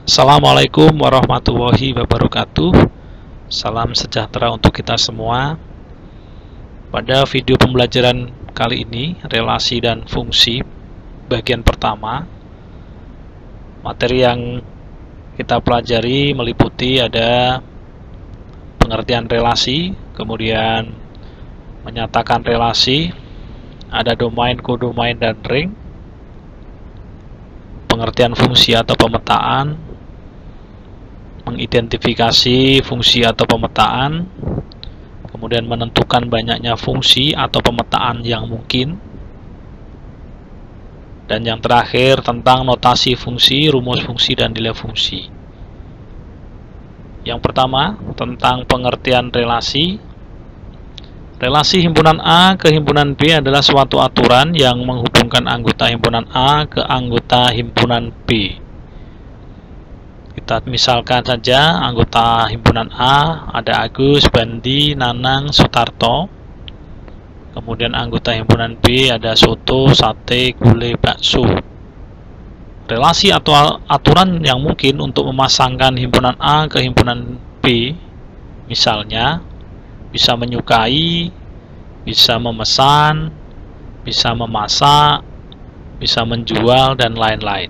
Assalamualaikum warahmatullahi wabarakatuh. Salam sejahtera untuk kita semua. Pada video pembelajaran kali ini, relasi dan fungsi bagian pertama, materi yang kita pelajari meliputi ada pengertian relasi, kemudian menyatakan relasi, ada domain, kodomain, dan ring, pengertian fungsi atau pemetaan, mengidentifikasi fungsi atau pemetaan, kemudian menentukan banyaknya fungsi atau pemetaan yang mungkin, dan yang terakhir tentang notasi fungsi, rumus fungsi, dan nilai fungsi. Yang pertama, tentang pengertian relasi. Relasi himpunan A ke himpunan B adalah suatu aturan yang menghubungkan anggota himpunan A ke anggota himpunan B. Kita misalkan saja anggota himpunan A ada Agus, Bandi, Nanang, Sutarto. Kemudian anggota himpunan B ada soto, sate, gulai, bakso. Relasi atau aturan yang mungkin untuk memasangkan himpunan A ke himpunan B, misalnya bisa menyukai, bisa memesan, bisa memasak, bisa menjual, dan lain-lain.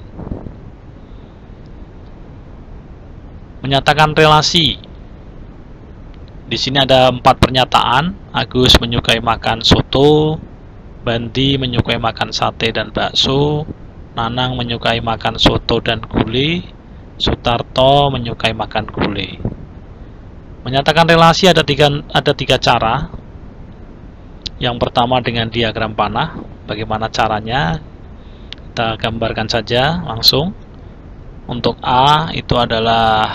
Menyatakan relasi. Di sini ada 4 pernyataan. Agus menyukai makan soto, Bandi menyukai makan sate dan bakso, Nanang menyukai makan soto dan gulai, Sutarto menyukai makan gulai. Menyatakan relasi ada tiga cara. Yang pertama dengan diagram panah. Bagaimana caranya? Kita gambarkan saja langsung. Untuk A itu adalah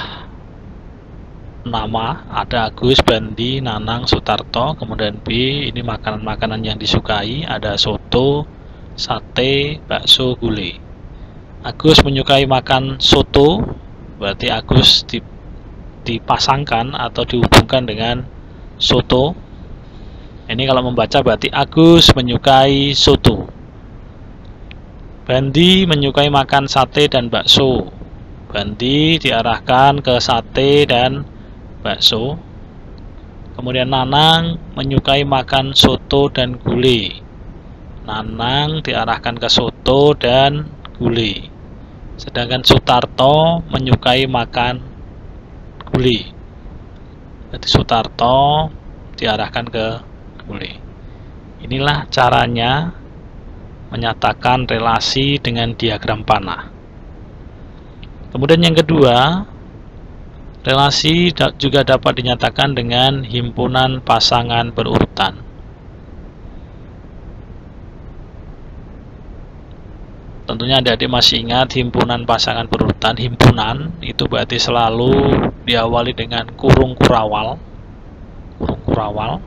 nama, ada Agus, Bandi, Nanang, Sutarto. Kemudian B ini makanan-makanan yang disukai, ada soto, sate, bakso, gulai. Agus menyukai makan soto, berarti Agus dipasangkan atau dihubungkan dengan soto. Ini kalau membaca berarti Agus menyukai soto. Bandi menyukai makan sate dan bakso. Bandi diarahkan ke sate dan bakso. Kemudian Nanang menyukai makan soto dan gulai. Nanang diarahkan ke soto dan gulai. Sedangkan Sutarto menyukai makan gulai. Jadi Sutarto diarahkan ke gulai. Inilah caranya menyatakan relasi dengan diagram panah. Kemudian yang kedua, relasi juga dapat dinyatakan dengan himpunan pasangan berurutan. Tentunya adik-adik masih ingat himpunan pasangan berurutan. Himpunan itu berarti selalu diawali dengan kurung kurawal. Kurung kurawal.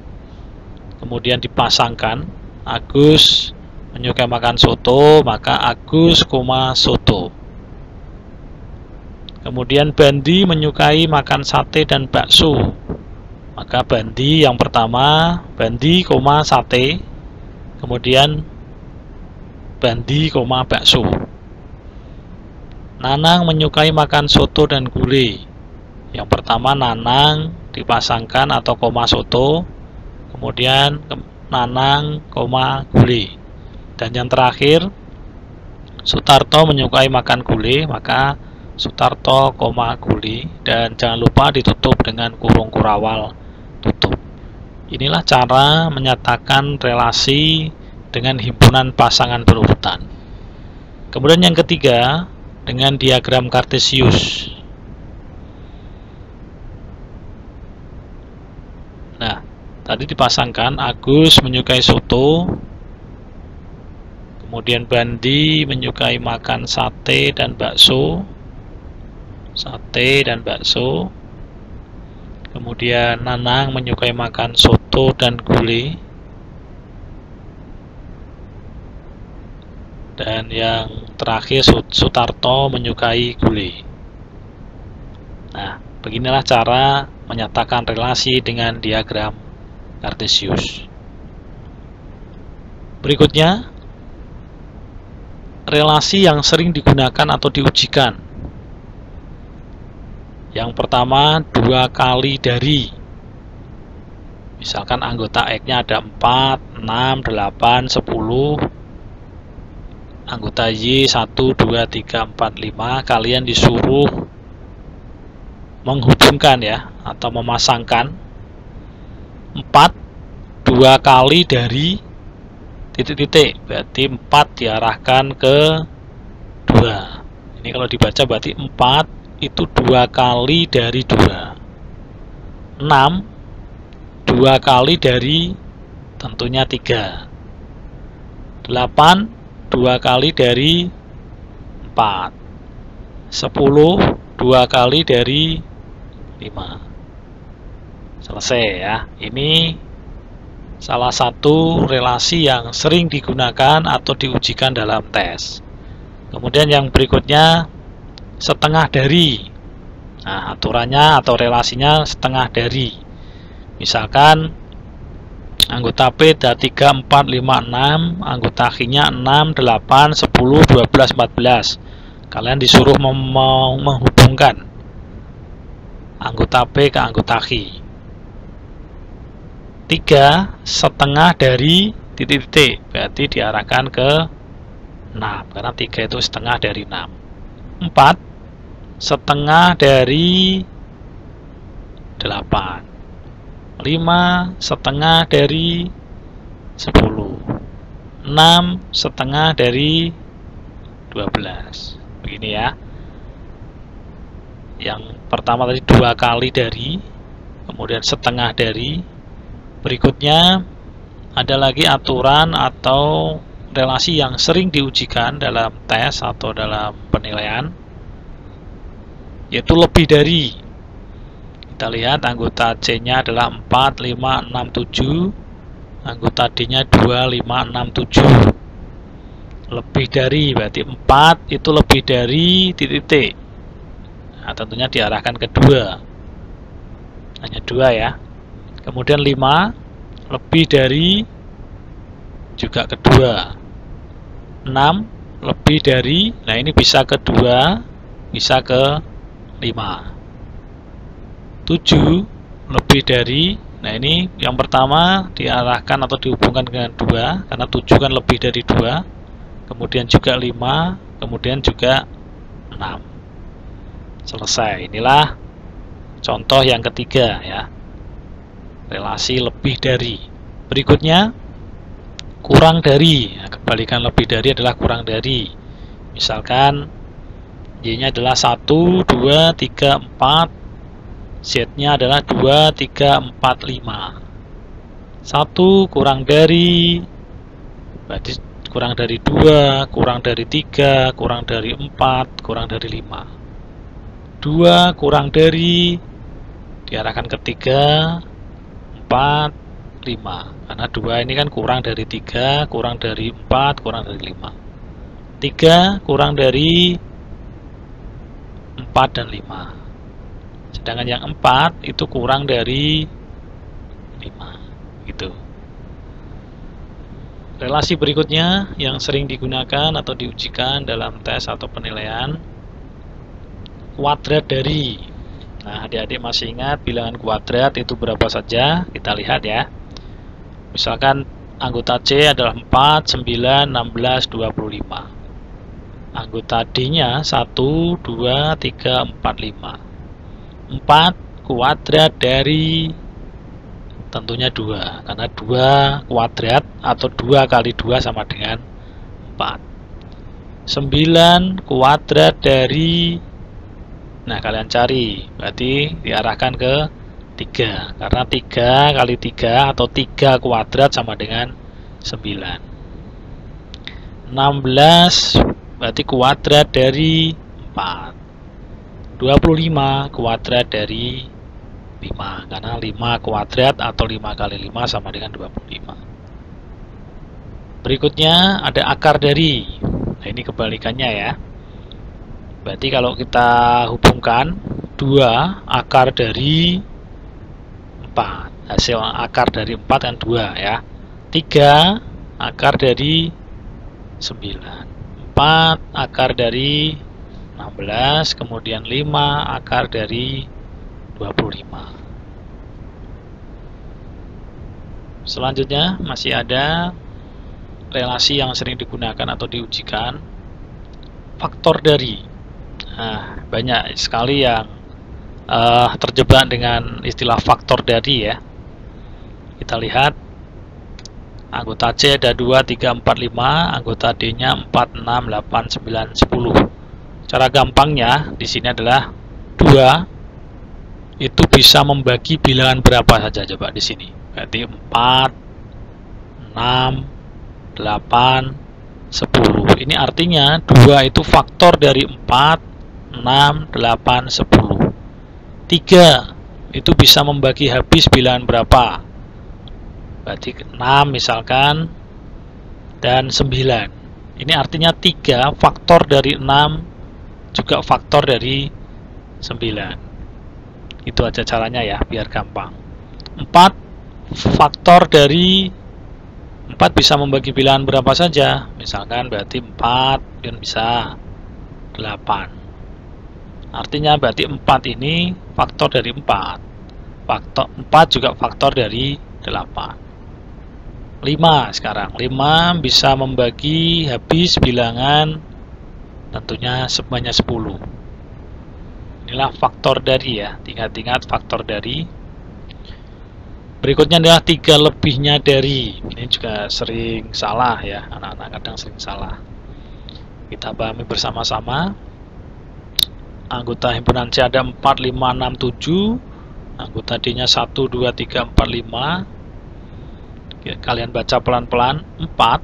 Kemudian dipasangkan. Agus menyukai makan soto, maka Agus, soto. Kemudian Bandi menyukai makan sate dan bakso, maka Bandi yang pertama, Bandi, sate. Kemudian Bandi, bakso. Nanang menyukai makan soto dan gulai. Yang pertama Nanang dipasangkan atau soto. Kemudian Nanang, gulai. Dan yang terakhir Sutarto menyukai makan gulai, maka Sutarto, gulai. Dan jangan lupa ditutup dengan kurung kurawal tutup. Inilah cara menyatakan relasi dengan himpunan pasangan berurutan. Kemudian yang ketiga, dengan diagram kartesius. Nah, tadi dipasangkan Agus menyukai soto, kemudian Bandi menyukai makan sate dan bakso. Kemudian Nanang menyukai makan soto dan gulai. Dan yang terakhir Sutarto menyukai gulai. Nah, beginilah cara menyatakan relasi dengan diagram kartesius. Berikutnya, relasi yang sering digunakan atau diujikan. Yang pertama 2 kali dari, misalkan anggota X-nya ada 4, 6, 8, 10. Anggota Y 1, 2, 3, 4, 5. Kalian disuruh menghubungkan ya, atau memasangkan 4 2 kali dari titik-titik. Berarti 4 diarahkan ke 2. Ini kalau dibaca berarti 4 itu 2 kali dari 2. 6 2 kali dari tentunya 3. 8 2 kali dari 4. 10 2 kali dari 5. Selesai ya. Ini salah satu relasi yang sering digunakan atau diujikan dalam tes. Kemudian yang berikutnya setengah dari. Nah, aturannya atau relasinya setengah dari. Misalkan anggota P ada 3, 4, 5, 6, anggota Q-nya 6, 8, 10, 12, 14. Kalian disuruh menghubungkan anggota P ke anggota Q. 3 setengah dari titik-titik, berarti diarahkan ke 6, karena 3 itu setengah dari 6. 4 setengah dari 8. 5 setengah dari 10. 6 setengah dari 12. Begini ya. Yang pertama tadi 2 kali dari, kemudian setengah dari. Berikutnya ada lagi aturan atau relasi yang sering diujikan dalam tes atau dalam penilaian, yaitu lebih dari. Kita lihat anggota C-nya adalah 4, 5, 6, 7. Anggota D-nya 2, 5, 6, 7. Lebih dari berarti 4 itu lebih dari titik-titik. Nah, tentunya diarahkan ke 2. Hanya 2 ya. Kemudian 5 lebih dari juga ke 2. 6 lebih dari, nah ini bisa ke 2, bisa ke 5. 7 lebih dari, nah ini yang pertama diarahkan atau dihubungkan dengan 2 karena 7 kan lebih dari 2. Kemudian juga 5, kemudian juga 6. Selesai. Inilah contoh yang ketiga ya, relasi lebih dari. Berikutnya kurang dari. Nah, kebalikan lebih dari adalah kurang dari. Misalkan Y-nya adalah 1, 2, 3, 4. Z-nya adalah 2, 3, 4, 5. 1 kurang dari, berarti kurang dari 2, kurang dari 3, kurang dari 4, kurang dari 5. 2 kurang dari, diarahkan ke 3, 4, 5. Karena 2 ini kan kurang dari 3, kurang dari 4, kurang dari 5. 3 kurang dari 4 dan 5. Sedangkan yang 4 itu kurang dari 5. Gitu. Relasi berikutnya yang sering digunakan atau diujikan dalam tes atau penilaian, kuadrat dari. Nah, adik-adik masih ingat bilangan kuadrat itu berapa saja? Kita lihat ya. Misalkan anggota C adalah 4, 9, 16, 25. Anggota D-nya 1, 2, 3, 4, 5. 4 kuadrat dari, tentunya 2, karena 2 kuadrat atau 2 kali 2 sama dengan 4. 9 kuadrat dari, nah kalian cari, berarti diarahkan ke 3, karena 3 kali 3 atau 3 kuadrat sama dengan 9. 16 berarti kuadrat dari 4. 25 kuadrat dari 5, karena 5 kuadrat atau 5 kali 5 sama dengan 25. Berikutnya ada akar dari. Nah, ini kebalikannya ya. Berarti kalau kita hubungkan 2 akar dari 4, hasil akar dari 4 kan 2 ya. 3 akar dari 9. 4 akar dari 16, kemudian 5 akar dari 25. Selanjutnya masih ada relasi yang sering digunakan atau diujikan, faktor dari. Nah, banyak sekali yang terjebak dengan istilah faktor dari ya. Kita lihat anggota C ada 2, 3, 4, 5, anggota D-nya 4, 6, 8, 9, 10. Cara gampangnya di sini adalah 2 itu bisa membagi bilangan berapa saja coba di sini. Berarti 4, 6, 8, 10. Ini artinya 2 itu faktor dari 4, 6, 8, 10. 3 itu bisa membagi habis bilangan berapa? Berarti 6 misalkan, dan 9. Ini artinya 3 faktor dari 6 juga faktor dari 9. Itu aja caranya ya, biar gampang. 4 faktor dari 4 bisa membagi bilangan berapa saja. Misalkan berarti 4 dan bisa 8. Artinya berarti 4 ini faktor dari 4. Faktor 4 juga faktor dari 8. 5 sekarang. 5 bisa membagi habis bilangan tentunya sebanyak 10. Inilah faktor dari ya. Ingat-ingat faktor dari. Berikutnya adalah 3 lebihnya dari. Ini juga sering salah ya. Anak-anak kadang sering salah. Kita pahami bersama-sama. Anggota himpunan C ada 4, 5, 6, 7. Anggota D-nya 1, 2, 3, 4, 5. Kalian baca pelan-pelan. 4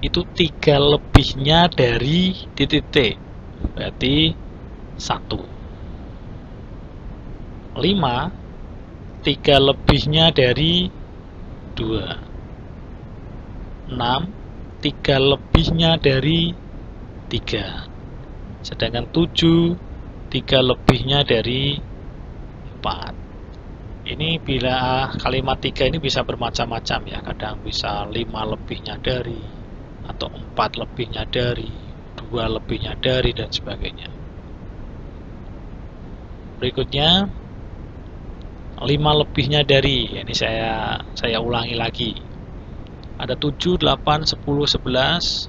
itu 3 lebihnya dari titik. Berarti 1. 5 3 lebihnya dari 2. 6 3 lebihnya dari 3. Sedangkan 7 3 lebihnya dari 4. Ini bila kalimat 3 ini bisa bermacam-macam ya. Kadang bisa 5 lebihnya dari, atau 4 lebihnya dari, 2 lebihnya dari, dan sebagainya. Berikutnya 5 lebihnya dari. Ini saya ulangi lagi. Ada 7, 8, 10, 11.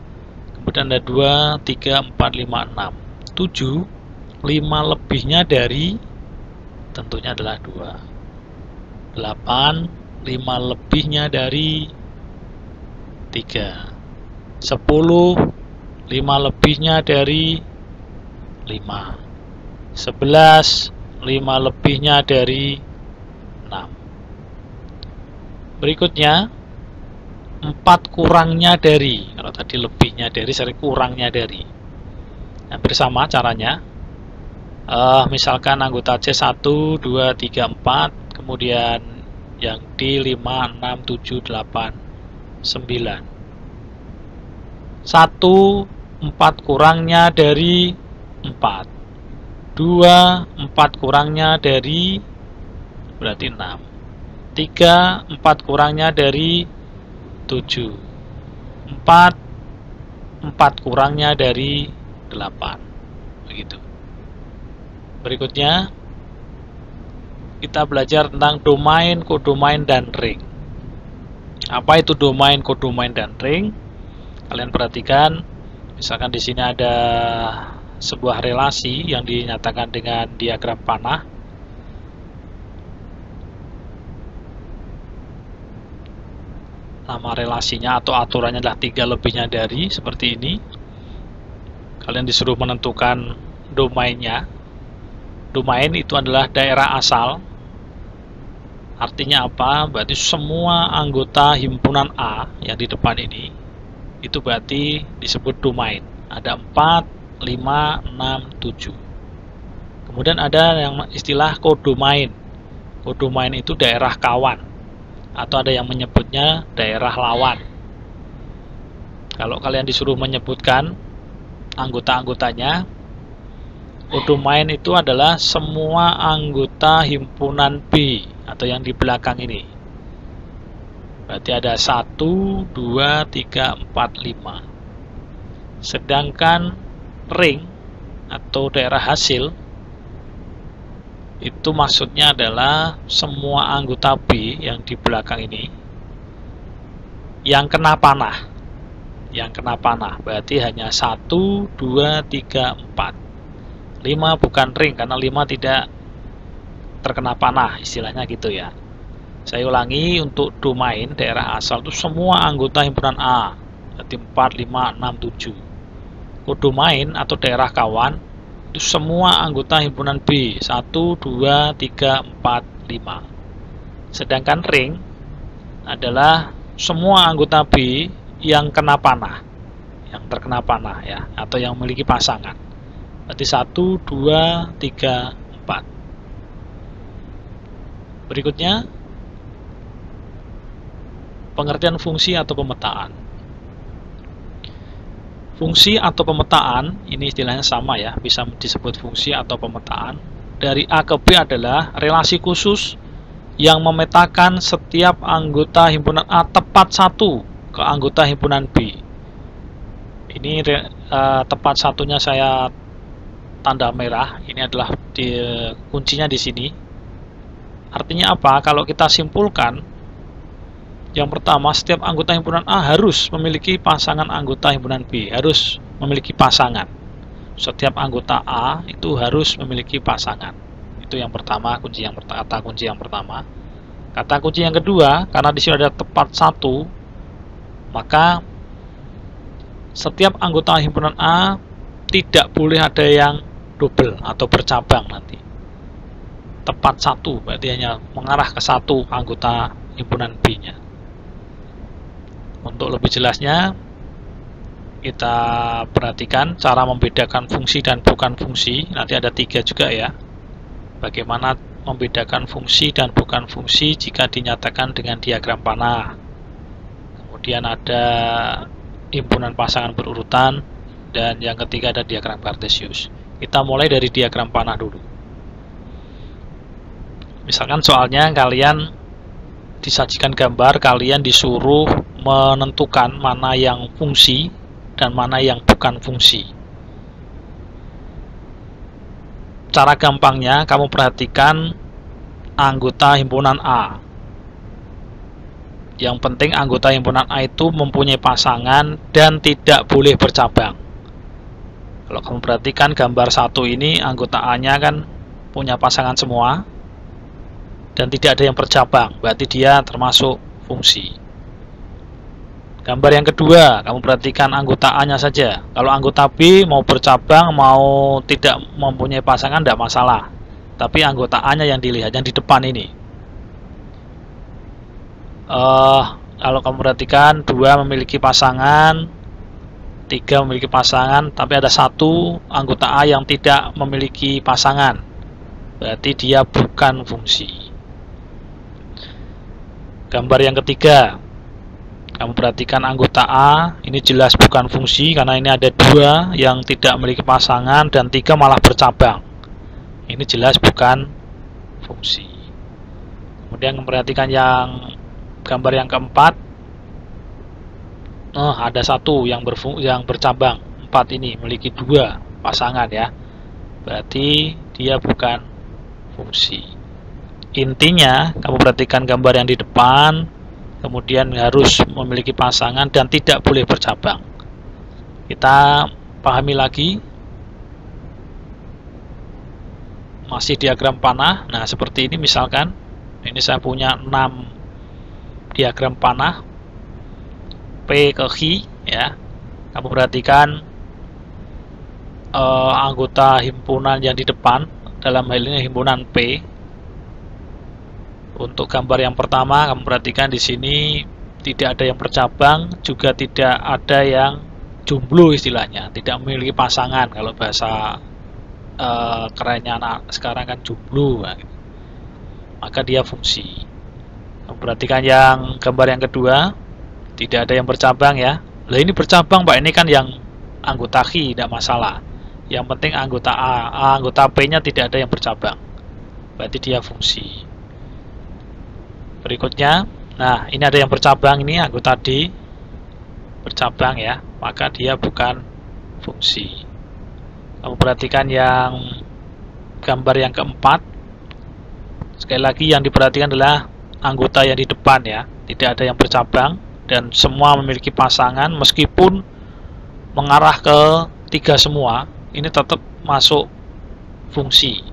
Kemudian ada 2, 3, 4, 5, 6. 7 5 lebihnya dari tentunya adalah 2. 8 5 lebihnya dari 3. 10 5 lebihnya dari 5. 11 5 lebihnya dari 6. Berikutnya 4 kurangnya dari. Kalau tadi lebihnya dari, sering kurangnya dari. Hampir sama caranya. Misalkan anggota C 1, 2, 3, 4. Kemudian yang D 5, 6, 7, 8, 9. 1 4 kurangnya dari 4. 2 4 kurangnya dari berarti 6. 3 4 kurangnya dari 7. 4 4 kurangnya dari 8. Begitu. Berikutnya kita belajar tentang domain, kodomain, dan ring. Apa itu domain, kodomain, dan ring? Kalian perhatikan, misalkan di sini ada sebuah relasi yang dinyatakan dengan diagram panah. Nama relasinya atau aturannya adalah 3 lebihnya dari, seperti ini. Kalian disuruh menentukan domainnya. Domain itu adalah daerah asal. Artinya apa? Berarti semua anggota himpunan A yang di depan ini itu berarti disebut domain. Ada 4, 5, 6, 7. Kemudian ada yang istilah kodomain. Kodomain itu daerah kawan, atau ada yang menyebutnya daerah lawan. Kalau kalian disuruh menyebutkan anggota-anggotanya, kodomain itu adalah semua anggota himpunan B atau yang di belakang ini. Berarti ada 1, 2, 3, 4, 5. Sedangkan ring atau daerah hasil, itu maksudnya adalah semua anggota B yang di belakang ini yang kena panah. Yang kena panah berarti hanya 1, 2, 3, 4. 5 bukan ring karena 5 tidak terkena panah, istilahnya gitu ya. Saya ulangi, untuk domain daerah asal itu semua anggota himpunan A, berarti 4, 5, 6, 7. Kodomain atau daerah kawan itu semua anggota himpunan B, 1, 2, 3, 4, 5. Sedangkan ring adalah semua anggota B yang kena panah, yang terkena panah ya, atau yang memiliki pasangan. Berarti 1, 2, 3, 4. Berikutnya, pengertian fungsi atau pemetaan. Fungsi atau pemetaan, ini istilahnya sama ya, bisa disebut fungsi atau pemetaan. Dari A ke B adalah relasi khusus yang memetakan setiap anggota himpunan A tepat satu ke anggota himpunan B. Ini tepat satunya saya tanda merah, ini adalah kuncinya di sini. Artinya apa? Kalau kita simpulkan, yang pertama, setiap anggota himpunan A harus memiliki pasangan anggota himpunan B, harus memiliki pasangan. Setiap anggota A itu harus memiliki pasangan. Itu yang pertama, kata kunci yang pertama. Kata kunci yang kedua, karena di sini ada tepat satu, maka setiap anggota himpunan A tidak boleh ada yang double atau bercabang nanti. Tepat satu berarti hanya mengarah ke satu anggota himpunan B-nya. Untuk lebih jelasnya, kita perhatikan cara membedakan fungsi dan bukan fungsi. Nanti ada 3 juga ya. Bagaimana membedakan fungsi dan bukan fungsi jika dinyatakan dengan diagram panah. Kemudian ada himpunan pasangan berurutan, dan yang ketiga ada diagram kartesius. Kita mulai dari diagram panah dulu. Misalkan soalnya kalian disajikan gambar, kalian disuruh menentukan mana yang fungsi dan mana yang bukan fungsi. Cara gampangnya, kamu perhatikan anggota himpunan A. Yang penting anggota himpunan A itu mempunyai pasangan dan tidak boleh bercabang. Kalau kamu perhatikan gambar 1 ini, anggota A-nya kan punya pasangan semua dan tidak ada yang bercabang, berarti dia termasuk fungsi. Gambar yang kedua, kamu perhatikan anggota A-nya saja. Kalau anggota B mau bercabang, mau tidak mempunyai pasangan, tidak masalah. Tapi anggota A-nya yang dilihat, yang di depan ini. Kalau kamu perhatikan, 2 memiliki pasangan, 3 memiliki pasangan, tapi ada 1 anggota A yang tidak memiliki pasangan. Berarti dia bukan fungsi. Gambar yang ketiga, kamu perhatikan anggota A, ini jelas bukan fungsi karena ini ada 2 yang tidak memiliki pasangan dan 3 malah bercabang. Ini jelas bukan fungsi. Kemudian memperhatikan yang gambar yang keempat, ada 1 yang bercabang, 4 ini memiliki 2 pasangan ya. Berarti dia bukan fungsi. Intinya, kamu perhatikan gambar yang di depan, kemudian harus memiliki pasangan dan tidak boleh bercabang. Kita pahami lagi. Masih diagram panah. Nah, seperti ini misalkan. Ini saya punya 6 diagram panah. P ke Q ya. Kamu perhatikan anggota himpunan yang di depan, dalam hal ini himpunan P. Untuk gambar yang pertama, kamu perhatikan di sini tidak ada yang bercabang, juga tidak ada yang jomblo istilahnya, tidak memiliki pasangan. Kalau bahasa kerennya anak sekarang kan jomblo, maka dia fungsi. Kamu perhatikan yang gambar yang kedua, tidak ada yang bercabang ya. Lah ini bercabang Pak, ini kan yang anggota Q, tidak masalah. Yang penting anggota A, anggota P-nya tidak ada yang bercabang, berarti dia fungsi. Berikutnya, nah ini ada yang bercabang, ini anggota D bercabang ya, maka dia bukan fungsi. Kamu perhatikan yang gambar yang keempat. Sekali lagi yang diperhatikan adalah anggota yang di depan ya, tidak ada yang bercabang dan semua memiliki pasangan, meskipun mengarah ke 3 semua, ini tetap masuk fungsi.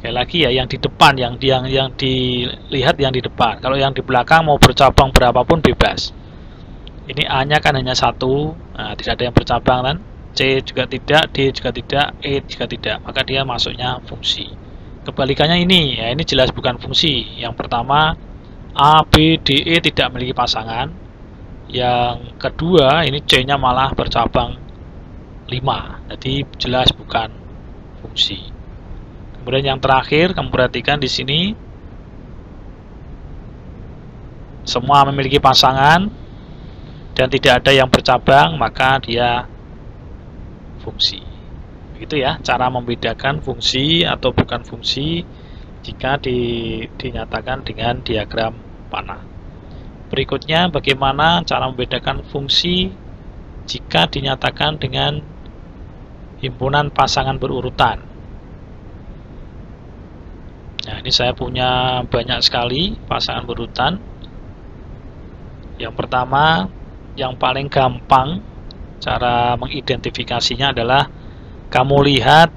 Sekali lagi ya, yang di depan, yang dilihat yang di depan. Kalau yang di belakang mau bercabang berapapun bebas. Ini A-nya kan hanya 1, nah, tidak ada yang bercabang kan. C juga tidak, D juga tidak, E juga tidak, maka dia masuknya fungsi. Kebalikannya ini, ya ini jelas bukan fungsi. Yang pertama, A, B, D, E tidak memiliki pasangan. Yang kedua, ini C-nya malah bercabang 5, jadi jelas bukan fungsi. Kemudian yang terakhir, kamu perhatikan di sini, semua memiliki pasangan dan tidak ada yang bercabang, maka dia fungsi. Begitu ya, cara membedakan fungsi atau bukan fungsi jika dinyatakan dengan diagram panah. Berikutnya, bagaimana cara membedakan fungsi jika dinyatakan dengan himpunan pasangan berurutan. Nah, ini saya punya banyak sekali pasangan berurutan. Yang pertama, yang paling gampang cara mengidentifikasinya adalah kamu lihat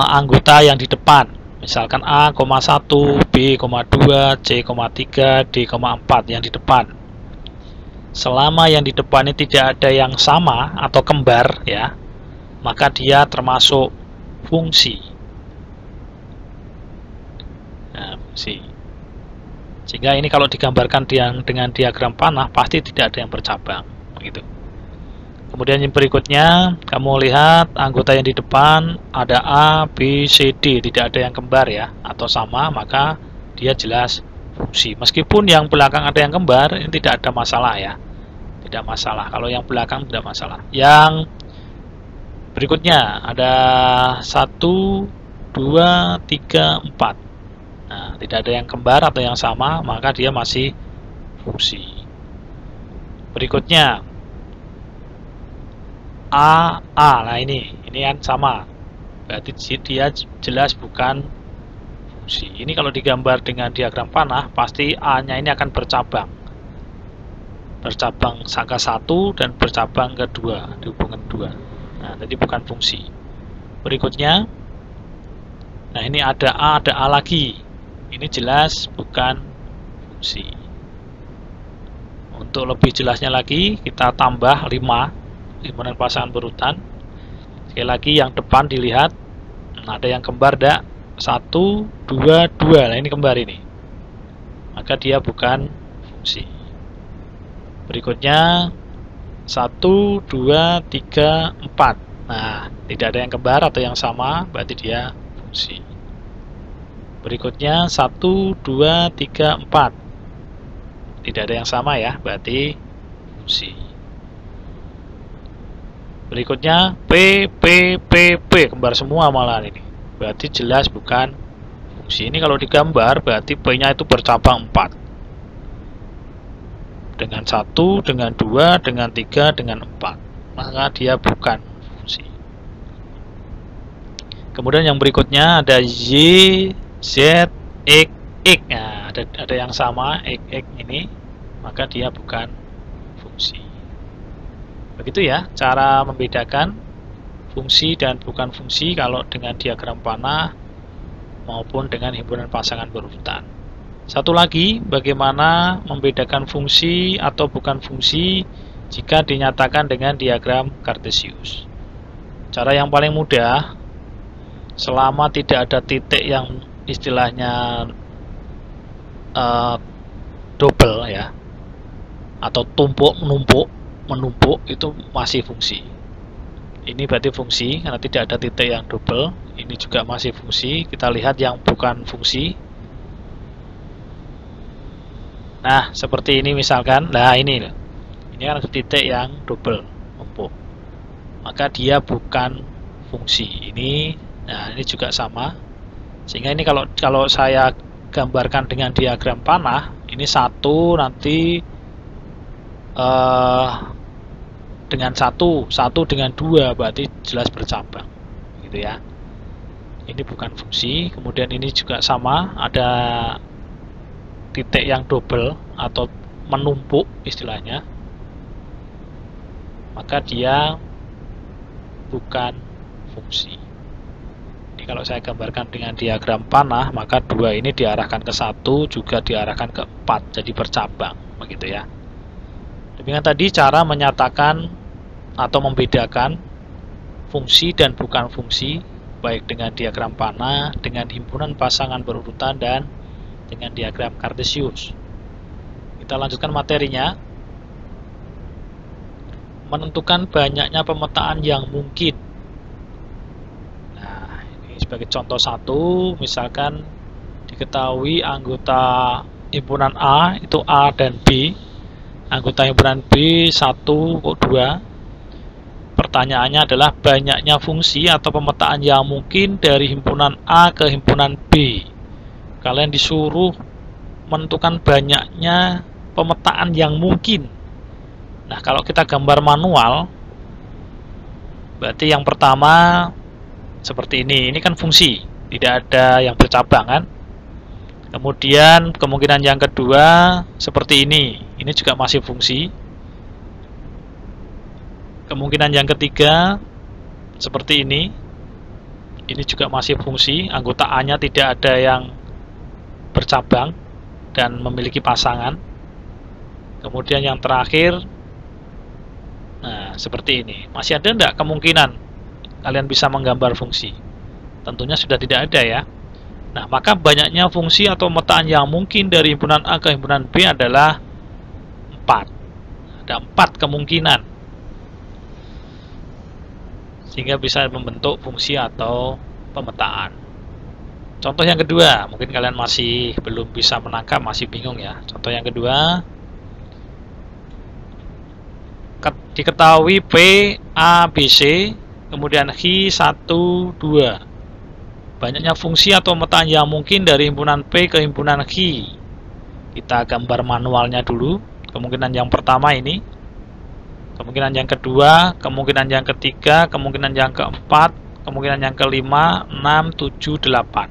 anggota yang di depan. Misalkan A, 1, B, 2, C, 3, D, 4 yang di depan. Selama yang di depan ini tidak ada yang sama atau kembar ya, maka dia termasuk fungsi. Nah, fungsi. Sehingga ini kalau digambarkan dengan diagram panah pasti tidak ada yang bercabang, begitu. Kemudian yang berikutnya, kamu lihat anggota yang di depan ada A, B, C, D, tidak ada yang kembar ya, atau sama, maka dia jelas fungsi. Meskipun yang belakang ada yang kembar, ini tidak ada masalah ya, tidak masalah. Kalau yang belakang tidak masalah. Yang berikutnya ada 1, 2, 3, 4. Nah, tidak ada yang kembar atau yang sama, maka dia masih fungsi. Berikutnya A, nah ini kan sama, berarti dia jelas bukan fungsi. Ini kalau digambar dengan diagram panah, pasti A-nya ini akan bercabang ke 1 dan bercabang ke 2, dihubungkan 2. Nah, jadi bukan fungsi. Berikutnya, nah ini ada A lagi. Ini jelas bukan fungsi. Untuk lebih jelasnya lagi, kita tambah 5 himpunan pasangan berurutan. Sekali lagi yang depan dilihat, ada yang kembar enggak? 1, 2, 2. Nah ini kembar ini, maka dia bukan fungsi. Berikutnya 1, 2, 3, 4. Nah, tidak ada yang kembar atau yang sama, berarti dia fungsi. Berikutnya 1, 2, 3, 4. Tidak ada yang sama ya, berarti fungsi. Berikutnya P, P, P, P, kembar semua malah ini. Berarti jelas bukan fungsi. Ini kalau digambar berarti P-nya itu bercabang 4. Dengan 1, dengan 2, dengan 3, dengan 4. Maka dia bukan fungsi. Kemudian yang berikutnya ada Y, Z, X, X. Nah, ada yang sama, X, X ini, maka dia bukan fungsi. Begitu ya, cara membedakan fungsi dan bukan fungsi kalau dengan diagram panah maupun dengan himpunan pasangan berurutan. Satu lagi, bagaimana membedakan fungsi atau bukan fungsi jika dinyatakan dengan diagram kartesius. Cara yang paling mudah, selama tidak ada titik yang istilahnya double ya, atau menumpuk itu masih fungsi. Ini berarti fungsi karena tidak ada titik yang double. Ini juga masih fungsi. Kita lihat yang bukan fungsi. Nah, seperti ini misalkan. Nah, ini kan ada titik yang double numpuk, maka dia bukan fungsi. Nah ini juga sama. Sehingga ini kalau saya gambarkan dengan diagram panah, ini 1 nanti dengan 1, 1 dengan 2 berarti jelas bercabang, gitu ya. Ini bukan fungsi. Kemudian ini juga sama, ada titik yang double atau menumpuk istilahnya, maka dia bukan fungsi. Ini kalau saya gambarkan dengan diagram panah, maka 2 ini diarahkan ke 1, juga diarahkan ke 4, jadi bercabang, begitu ya. Demikian tadi cara menyatakan atau membedakan fungsi dan bukan fungsi, baik dengan diagram panah, dengan himpunan pasangan berurutan, dan dengan diagram kartesius. Kita lanjutkan materinya. Menentukan banyaknya pemetaan yang mungkin. Nah, ini sebagai contoh 1, misalkan diketahui anggota himpunan A itu A dan B, anggota himpunan B 1 kok 2. Pertanyaannya adalah banyaknya fungsi atau pemetaan yang mungkin dari himpunan A ke himpunan B. Kalian disuruh menentukan banyaknya pemetaan yang mungkin. Nah, kalau kita gambar manual, berarti yang pertama seperti ini kan fungsi, tidak ada yang bercabang kan. Kemudian kemungkinan yang kedua seperti ini juga masih fungsi. Kemungkinan yang ketiga seperti ini juga masih fungsi, anggota A-nya tidak ada yang bercabang dan memiliki pasangan. Kemudian yang terakhir, nah seperti ini. Masih ada enggak kemungkinan kalian bisa menggambar fungsi? Tentunya sudah tidak ada ya. Nah, maka banyaknya fungsi atau pemetaan yang mungkin dari himpunan A ke himpunan B adalah 4. Ada 4 kemungkinan, sehingga bisa membentuk fungsi atau pemetaan. Contoh yang kedua, mungkin kalian masih belum bisa menangkap, masih bingung ya. Contoh yang kedua, diketahui P, A, B, C, kemudian H, 1, 2. Banyaknya fungsi atau pemetaan yang mungkin dari himpunan P ke himpunan H. Kita gambar manualnya dulu. Kemungkinan yang pertama ini, kemungkinan yang kedua, kemungkinan yang ketiga, kemungkinan yang keempat, kemungkinan yang kelima, 6, 7, 8.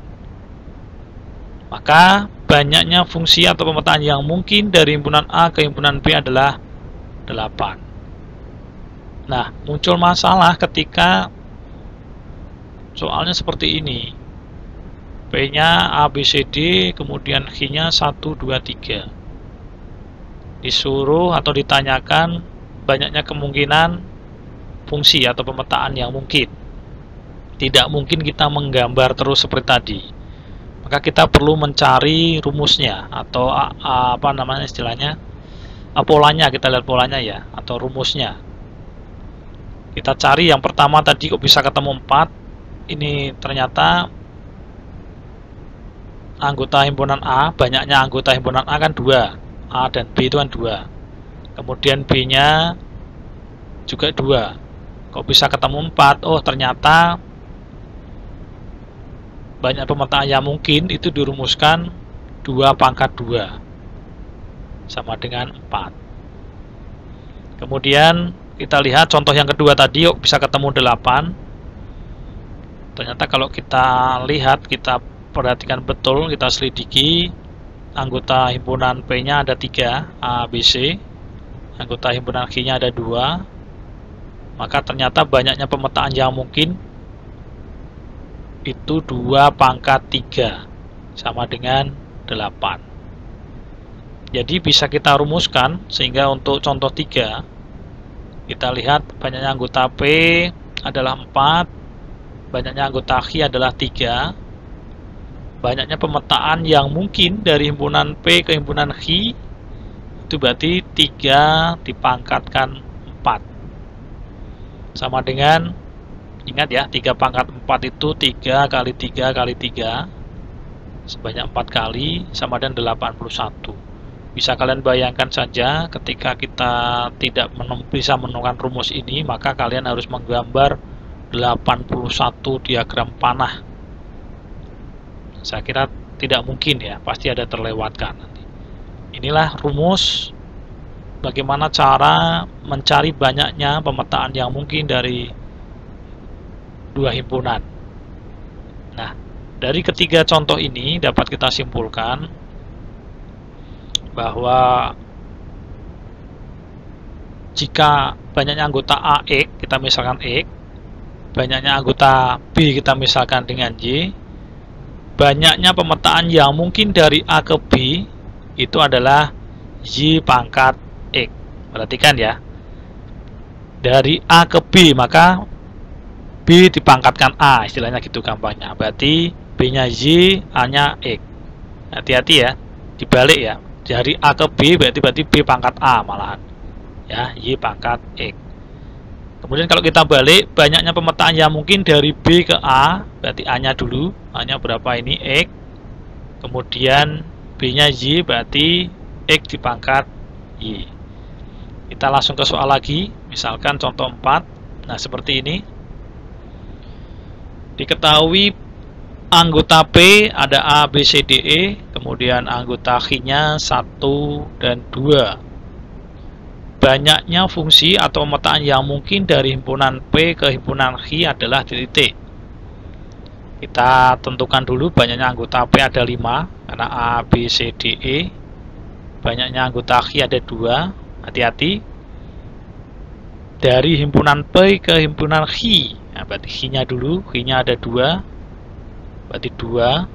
Maka banyaknya fungsi atau pemetaan yang mungkin dari himpunan A ke himpunan B adalah 8. Nah, muncul masalah ketika soalnya seperti ini. P-nya A, B, C, D, kemudian H-nya 1, 2, 3. Disuruh atau ditanyakan banyaknya kemungkinan fungsi atau pemetaan yang mungkin. Tidak mungkin kita menggambar terus seperti tadi. Maka kita perlu mencari rumusnya atau apa namanya istilahnya, polanya. Kita lihat polanya ya, atau rumusnya. Kita cari yang pertama tadi kok bisa ketemu 4. Ini ternyata anggota himpunan A, banyaknya anggota himpunan A kan 2. A dan B itu kan 2. Kemudian B-nya juga 2. Kok bisa ketemu 4? Oh, ternyata banyak pemetaan yang mungkin itu dirumuskan 2 pangkat 2 sama dengan 4. Kemudian kita lihat contoh yang kedua tadi, yuk bisa ketemu 8. Ternyata kalau kita lihat, kita perhatikan betul, kita selidiki, anggota himpunan P-nya ada 3, A, B, C. Anggota himpunan G-nya ada 2. Maka ternyata banyaknya pemetaan yang mungkin itu 2 pangkat 3 sama dengan 8. Jadi bisa kita rumuskan, sehingga untuk contoh 3 kita lihat banyaknya anggota P adalah 4, banyaknya anggota H adalah 3, banyaknya pemetaan yang mungkin dari himpunan P ke himpunan H itu berarti 3 dipangkatkan 4 sama dengan, ingat ya, 3 pangkat 4 itu 3 kali 3 kali 3 sebanyak 4 kali sama dengan 81. Bisa kalian bayangkan saja ketika kita tidak bisa menemukan rumus ini, maka kalian harus menggambar 81 diagram panah. Saya kira tidak mungkin ya, pasti ada terlewatkan nanti. Inilah rumus bagaimana cara mencari banyaknya pemetaan yang mungkin dari dua himpunan. Nah, dari ketiga contoh ini dapat kita simpulkan bahwa jika banyaknya anggota A X, kita misalkan X, banyaknya anggota B kita misalkan dengan Y, banyaknya pemetaan yang mungkin dari A ke B itu adalah Y pangkat X. Perhatikan ya, dari A ke B maka B dipangkatkan A, istilahnya gitu gampangnya. Berarti B nya Y, A nya X. Hati-hati ya, dibalik ya, dari A ke B berarti B pangkat A malahan ya, Y pangkat X. Kemudian kalau kita balik, banyaknya pemetaan yang mungkin dari B ke A, berarti A nya dulu, A nya berapa ini, X. Kemudian B nya Y, berarti X dipangkat Y. Kita langsung ke soal lagi, misalkan contoh 4. Nah, seperti ini. Diketahui anggota P ada A, B, C, D, E, kemudian anggota Q-nya 1 dan 2. Banyaknya fungsi atau pemetaan yang mungkin dari himpunan P ke himpunan Q adalah titik. Kita tentukan dulu banyaknya anggota P ada 5, karena A, B, C, D, E. Banyaknya anggota Q ada 2, hati-hati. Dari himpunan P ke himpunan Q, nah, berarti Q-nya dulu, Q-nya ada 2, berarti 2.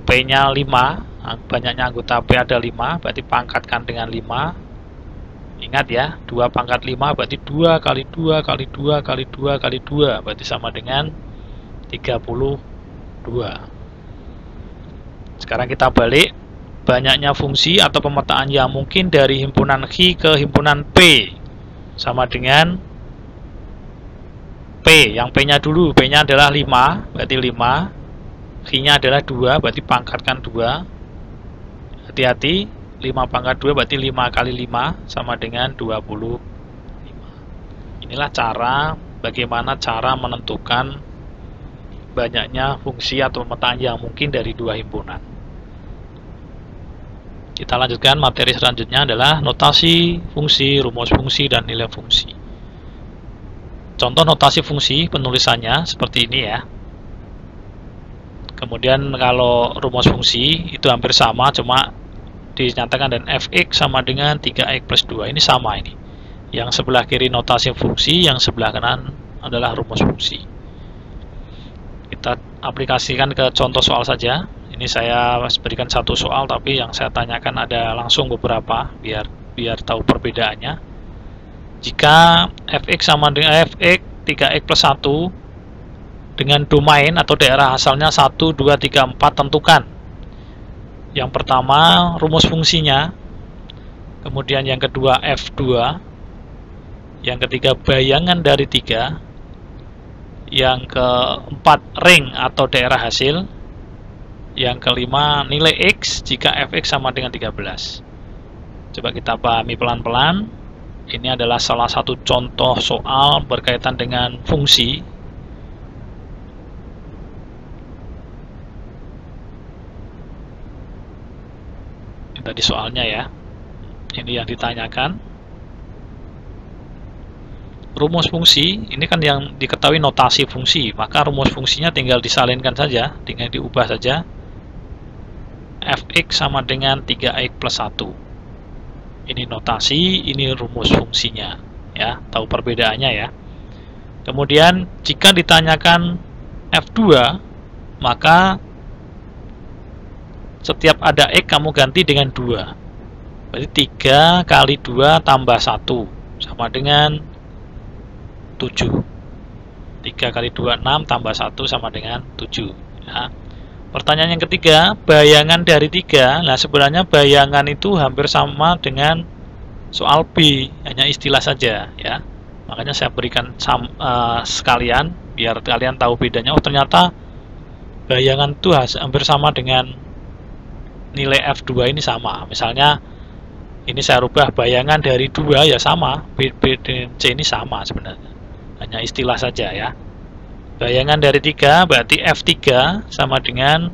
P-nya 5, banyaknya anggota P ada 5, berarti pangkatkan dengan 5. Ingat ya, 2 pangkat 5 berarti 2 kali 2 kali 2 kali 2 kali 2, berarti sama dengan 32. Sekarang kita balik, banyaknya fungsi atau pemetaan yang mungkin dari himpunan Q ke himpunan P sama dengan P, yang P-nya dulu, P-nya adalah 5, berarti 5. Q-nya adalah 2, berarti pangkatkan 2. Hati-hati, 5 pangkat 2 berarti 5 kali 5 sama dengan 25. Inilah bagaimana cara menentukan banyaknya fungsi atau pemetaan yang mungkin dari dua himpunan. Kita lanjutkan, materi selanjutnya adalah notasi fungsi, rumus fungsi, dan nilai fungsi. Contoh notasi fungsi penulisannya seperti ini ya. Kemudian kalau rumus fungsi itu hampir sama, cuma dinyatakan dan fx sama dengan 3x plus 2. Ini sama ini. Yang sebelah kiri notasi fungsi, yang sebelah kanan adalah rumus fungsi. Kita aplikasikan ke contoh soal saja. Ini saya berikan satu soal, tapi yang saya tanyakan ada langsung beberapa biar tahu perbedaannya. Jika fx sama dengan fx 3x plus 1 dengan domain atau daerah asalnya 1, 2, 3, 4, tentukan. Yang pertama rumus fungsinya, kemudian yang kedua f2, yang ketiga bayangan dari 3, yang keempat ring atau daerah hasil, yang kelima nilai x jika fx sama dengan 13. Coba kita pahami pelan-pelan. Ini adalah salah satu contoh soal berkaitan dengan fungsi. Ini tadi soalnya ya. Ini yang ditanyakan. Rumus fungsi, ini kan yang diketahui notasi fungsi, maka rumus fungsinya tinggal disalinkan saja, tinggal diubah saja. Fx sama dengan 3x plus 1. Ini notasi, ini rumus fungsinya ya, tahu perbedaannya ya. Kemudian jika ditanyakan f2, maka setiap ada x kamu ganti dengan 2. Berarti 3 kali 2 tambah 1 sama dengan 7. 3 kali 2 6 tambah 1 sama dengan 7 ya. Pertanyaan yang ketiga, bayangan dari 3. Nah, sebenarnya bayangan itu hampir sama dengan soal B, hanya istilah saja ya. Makanya saya berikan sekalian biar kalian tahu bedanya. Oh, ternyata bayangan itu hampir sama dengan nilai F2 ini sama. Misalnya ini saya rubah bayangan dari 2 ya sama, B dan C ini sama sebenarnya. Hanya istilah saja ya. Bayangan dari 3 berarti F3 sama dengan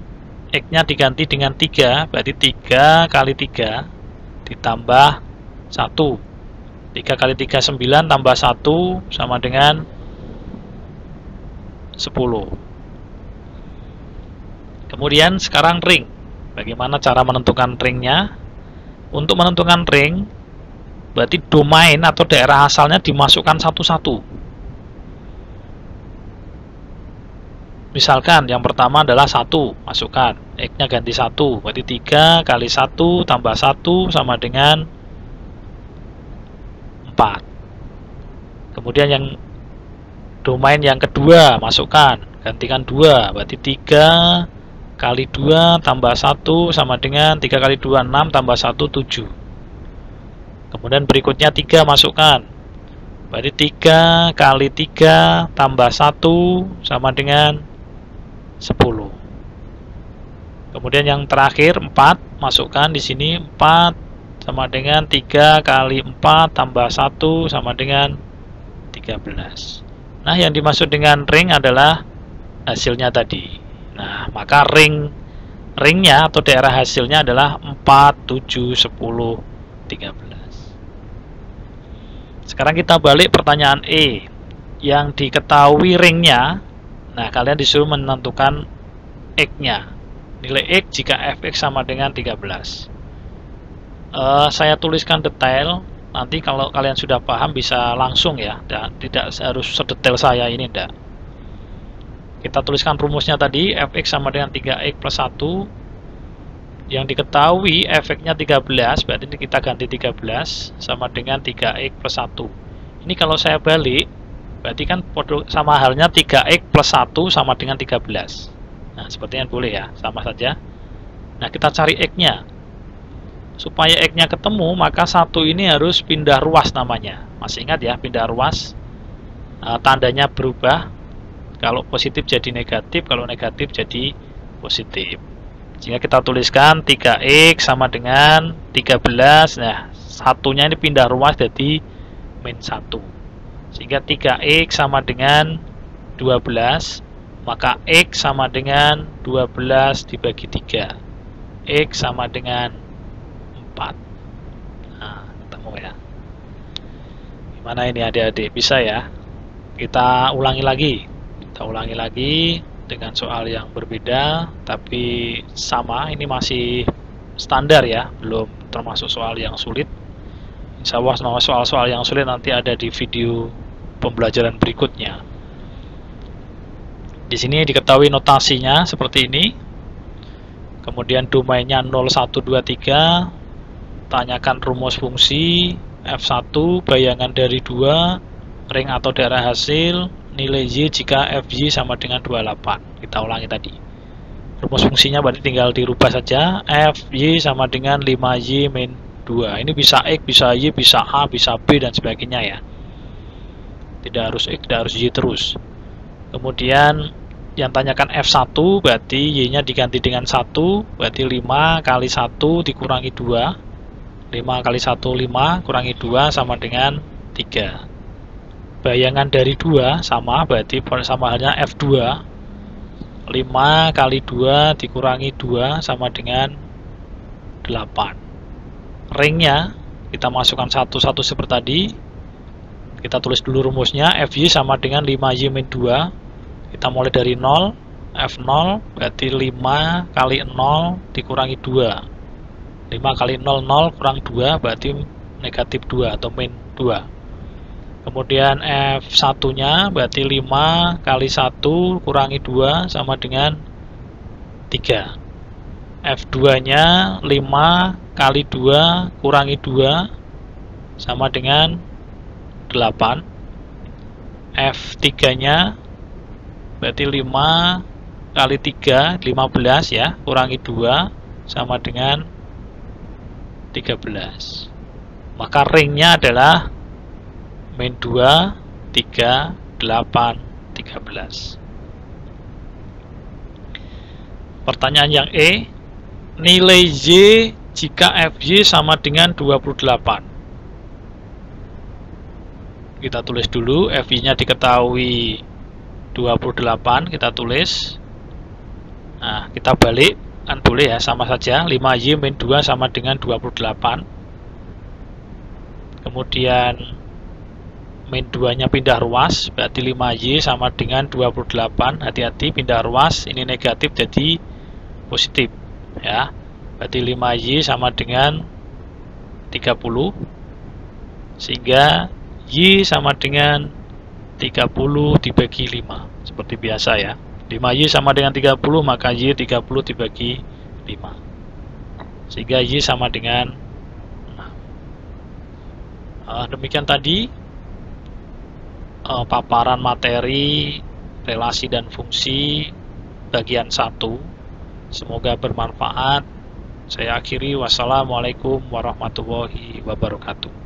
X-nya diganti dengan 3, berarti 3 kali 3 ditambah 1. 3 kali 3 9 tambah 1 sama dengan 10. Kemudian sekarang ring. Bagaimana cara menentukan ringnya? Untuk menentukan ring, berarti domain atau daerah asalnya dimasukkan satu-satu. Misalkan yang pertama adalah 1, masukkan. X-nya ganti 1, berarti 3 kali 1 tambah 1 sama dengan 4. Kemudian yang domain yang kedua, masukkan. Gantikan 2, berarti 3 kali 2 tambah 1 sama dengan 3 kali 2, 6 tambah 1, 7. Kemudian berikutnya 3, masukkan. Berarti 3 kali 3 tambah 1 sama dengan 10. Kemudian yang terakhir 4, masukkan di sini 4 sama dengan 3 kali 4 tambah 1 sama dengan 13. Nah, yang dimaksud dengan ring adalah hasilnya tadi. Nah, maka ringnya atau daerah hasilnya adalah 4, 7, 10, 13. Sekarang kita balik pertanyaan E. Yang diketahui ringnya, nah kalian disuruh menentukan X-nya. Nilai X jika fx sama dengan 13. Saya tuliskan detail. Nanti kalau kalian sudah paham bisa langsung ya, dan tidak harus sedetail saya ini enggak. Kita tuliskan rumusnya tadi, fx sama dengan 3x plus 1. Yang diketahui efeknya 13, berarti kita ganti 13 sama dengan 3x plus 1. Ini kalau saya balik, berarti kan sama halnya 3x plus 1 sama dengan 13. Nah, sepertinya boleh ya, sama saja. Nah, kita cari x-nya. Supaya x-nya ketemu, maka 1 ini harus pindah ruas namanya. Masih ingat ya, pindah ruas. Tandanya berubah. Kalau positif jadi negatif, kalau negatif jadi positif. Sehingga kita tuliskan 3x sama dengan 13. Nah, satunya ini pindah ruas jadi min 1. Sehingga 3x sama dengan 12. Maka x sama dengan 12 dibagi 3. X sama dengan 4. Nah, ketemu ya. Gimana ini adik-adik? Bisa ya? Kita ulangi lagi. Kita ulangi lagi dengan soal yang berbeda, tapi sama. Ini masih standar ya, belum termasuk soal yang sulit. Insya Allah soal-soal yang sulit nanti ada di video pembelajaran berikutnya. Di sini diketahui notasinya seperti ini. Kemudian domainnya 0, 1, 2, 3. Tanyakan rumus fungsi f1, bayangan dari 2, ring atau daerah hasil, nilai y jika fy sama dengan 28. Kita ulangi tadi. Rumus fungsinya berarti tinggal dirubah saja. Fy sama dengan 5y min 2. Ini bisa x, bisa y, bisa a, bisa b, dan sebagainya ya. Tidak harus x, tidak harus y terus. Kemudian yang tanyakan f1 berarti y-nya diganti dengan 1, berarti 5 kali 1 dikurangi 2. 5 kali 1, 5, kurangi 2 sama dengan 3. Bayangan dari 2 sama, berarti sama halnya F2. 5 kali 2 dikurangi 2 sama dengan 8. Ringnya kita masukkan satu-satu seperti tadi. Kita tulis dulu rumusnya. Fy sama dengan 5y min 2. Kita mulai dari 0. F0 berarti 5 kali 0 dikurangi 2. 5 kali 0, 0 kurang 2 berarti negatif 2 atau min 2. Kemudian F1 nya berarti 5 kali 1 kurangi 2 sama dengan 3. F2 nya 5 kali 2 kurangi 2 sama dengan 8. F3 nya berarti 5 kali 3, 15 ya, kurangi 2 sama dengan 13. Maka ringnya adalah min 2, 3, 8, 13. Pertanyaan yang E, nilai Y jika FY sama dengan 28. Kita tulis dulu, FY-nya diketahui 28, kita tulis. Nah, kita balik, kan boleh ya, sama saja. 5Y min 2 sama dengan 28. kemudian min 2 nya pindah ruas, berarti 5Y sama dengan 28. Hati-hati pindah ruas, ini negatif jadi positif ya. Berarti 5Y sama dengan 30, sehingga Y sama dengan 30 dibagi 5 seperti biasa ya. 5Y sama dengan 30, maka Y 30 dibagi 5, sehingga Y sama dengan 6. Demikian tadi paparan materi relasi dan fungsi bagian 1. Semoga bermanfaat. Saya akhiri, wassalamualaikum warahmatullahi wabarakatuh.